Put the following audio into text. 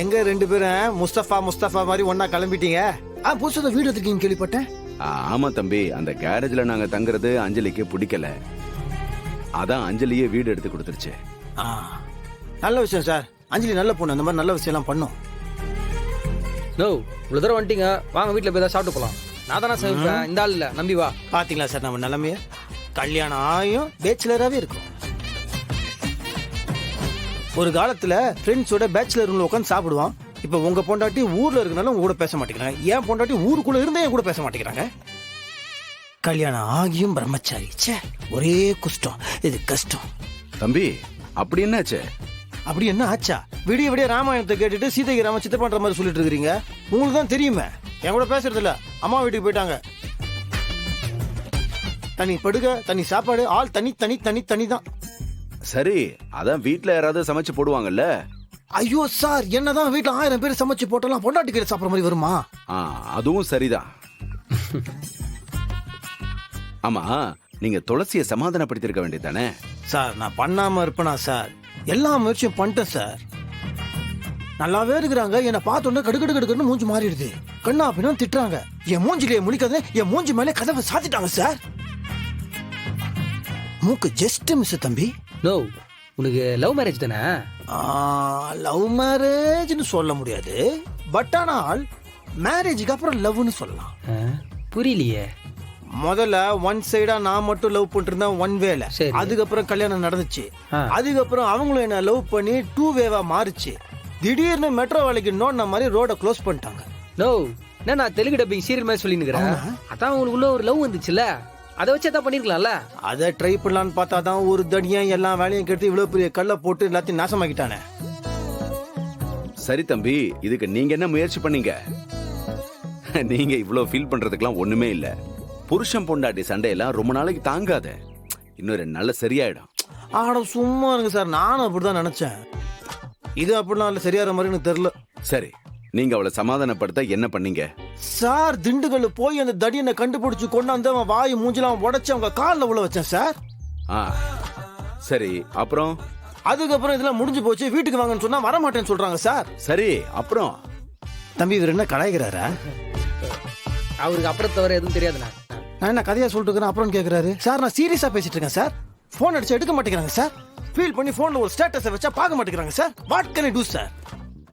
எங்க ரெண்டு பேரும் முஸ்தபா மாதிரி ஒன்னா கிளம்பிட்டீங்க? புதுசா வீடு எடுத்துருக்கீங்க கேள்விப்பட்டேன். ஆமா தம்பி, அந்த கேரேஜ்ல நாங்க தங்குறது அஞ்சலிக்கு பிடிக்கல. அதான் அஞ்சலியே வீடு எடுத்து கொடுத்துருச்சு. நல்ல விஷயம் சார். அஞ்சலி நல்ல பொண்ணு, அந்த மாதிரி நல்ல விஷயம் எல்லாம் பண்ணும். நோ, இவ்வளவு தூரம் வந்துட்டீங்க, வாங்க வீட்டுல போய் சாப்பிட்டு போலாம். நான் தானே சமைப்பேன், இந்த ஆள் இல்ல, நம்பி வா. பாத்தீங்களா சார் நம்ம நிலைமைய? கல்யாணம் ஆயும் பேச்சுலராகவே இருக்கும். ஒரு காலத்துல ஃப்ரெண்ட்ஸோட பேச்சுலர் ரூம்ல உட்காந்து சாப்பிடுவான். இப்ப உங்க பொண்டாட்டி ஊர்ல இருக்கனால உங்க கூட பேச மாட்டேங்கிறாங்க. ஏன் பொண்டாட்டி ஊருக்குள்ள இருந்தே என் கூட பேச மாட்டேங்கிறாங்க. கல்யாணம் ஆகியும் பிரம்மச்சாரி. ச்சே, ஒரே குஷ்டம். இது கஷ்டம். தம்பி, அப்படி என்னாச்சு? அப்படி என்ன ஆச்சா? விடிய விடிய ராமாயணத்தை கேட்டுட்டு சீதைக்கு ராம சித்த பண்ற மாதிரி சொல்லிட்டு இருக்கீங்க. உங்களுக்கு தான் தெரியுமே, என் கூட பேசுறது இல்ல. அம்மா வீட்டுக்கு போயிட்டாங்க. தனி படுக, தனி சாப்பாடு, ஆள் தனி தனி தனி தனி தான். சரி, அதான் வீட்டுல யாராவது சமைச்சு போடுவாங்கல்ல. ஐயோ சார், என்னதான் வீட்டுல 1000 பேர் சமைச்சு போட்டலாம் பொண்டாட்டி கேட்டு சாப்பிடுற மாதிரி வருமா? அதுவும் சரிதான். ஆமா, நீங்க துளசியை சமாதானப்படுத்திருக்க வேண்டியதானே? சார், நான் பண்ணாம இருப்பேனா சார்? எல்லா முயற்சியும் பண்ணிட்டேன் சார். நல்லாவே இருக்கிறாங்க. என்ன பார்த்தோன்னே கடுக்கடுன்னு மூஞ்சி மாறிடுது. கண்ணா அப்படின்னா திட்டுறாங்க. என் மூஞ்சிலேயே முழிக்காத, என் மூஞ்சி மேலே கதவை சாத்திட்டாங்க சார். மூக்கு ஜஸ்ட் மிஸ் தம்பி. நோ, உனக்கு லவ் மேரேஜ் தானே? லவ் மேரேஜ்னு சொல்ல முடியாது, பட் ஆனால் மேரேஜுக்கு அப்புறம் லவ்னு சொல்லலாம். புரியலையே. முதல்ல ஒன் சைடா நான் மட்டும் லவ் பண்ணிட்டு இருந்தேன், ஒன் வேல. அதுக்கப்புறம் கல்யாணம் நடந்துச்சு. அதுக்கப்புறம் அவங்களும் என்ன லவ் பண்ணி 2 வேவா மாறிச்சு. திடீர்னு மெட்ரோ வேலைக்கு நோண்ட மாதிரி ரோட க்ளோஸ் பண்ணிட்டாங்க. நோ, நான் தெலுங்கு டப்பிங் சீரியல் மாதிரி சொல்லினுக்கிறேன். அதான் உங்களுக்குள்ள ஒரு லவ் வந்துச்சுல, அதை வச்சு தான் பண்ணிருக்கலாம்ல. அதை ட்ரை பண்ணலான்னு பார்த்தா தான் ஒரு தடியா எல்லா வேலையும் கெடுத்து இவ்வளவு பெரிய கல்லை போட்டு எல்லாத்தையும் நாசமாக்கிட்டானே. சரி தம்பி, இதுக்கு நீங்க என்ன முயற்சி பண்ணீங்க? நீங்க இவ்வளவு ஃபீல் பண்றதுக்கெல்லாம் ஒண்ணுமே இல்ல. புருஷன் பொண்டாட்டி சண்டையெல்லாம் ரொம்ப நாளைக்கு தாங்காத. இன்னும் 2 நாள்ல சரியாயிடும். ஆட சும்மா இருங்க சார், நானும் அப்படிதான் நினைச்சேன். இது அப்படிலாம் இல்ல, சரியாற மாதிரி எனக்கு தெரியல. சரி, நீங்க அவளை சமாதானப்படுத்த என்ன பண்ணீங்க? சார், திண்டுக்கல் போய் அந்த தடியனை கண்டுபிடிச்சு கொண்டாந்து அவன் வாய் மூஞ்சிலாம் உடைச்சு அவங்க காலில் உள்ள வச்சேன் சார். சரி, அப்புறம்? அதுக்கப்புறம் இதெல்லாம் முடிஞ்சு போச்சு, வீட்டுக்கு வாங்கன்னு சொன்னா வரமாட்டேன்னு சொல்றாங்க சார். சரி, அப்புறம்? தம்பி, இவர் என்ன கலாய்கிறாரா? அவருக்கு அப்புறம் தவிர எதுவும் தெரியாதுண்ணா. நான் என்ன கதையா சொல்லிட்டு இருக்கேன் அப்புறம் கேட்கிறாரு சார். நான் சீரியஸா பேசிட்டு இருக்கேன் சார். போன் அடிச்சு எடுக்க மாட்டேங்கிறாங்க சார். ஃபீல் பண்ணி போன்ல ஒரு ஸ்டேட்டஸ் வச்சா பார்க்க மாட்டேங்கிறாங்க sir. What can I to sir?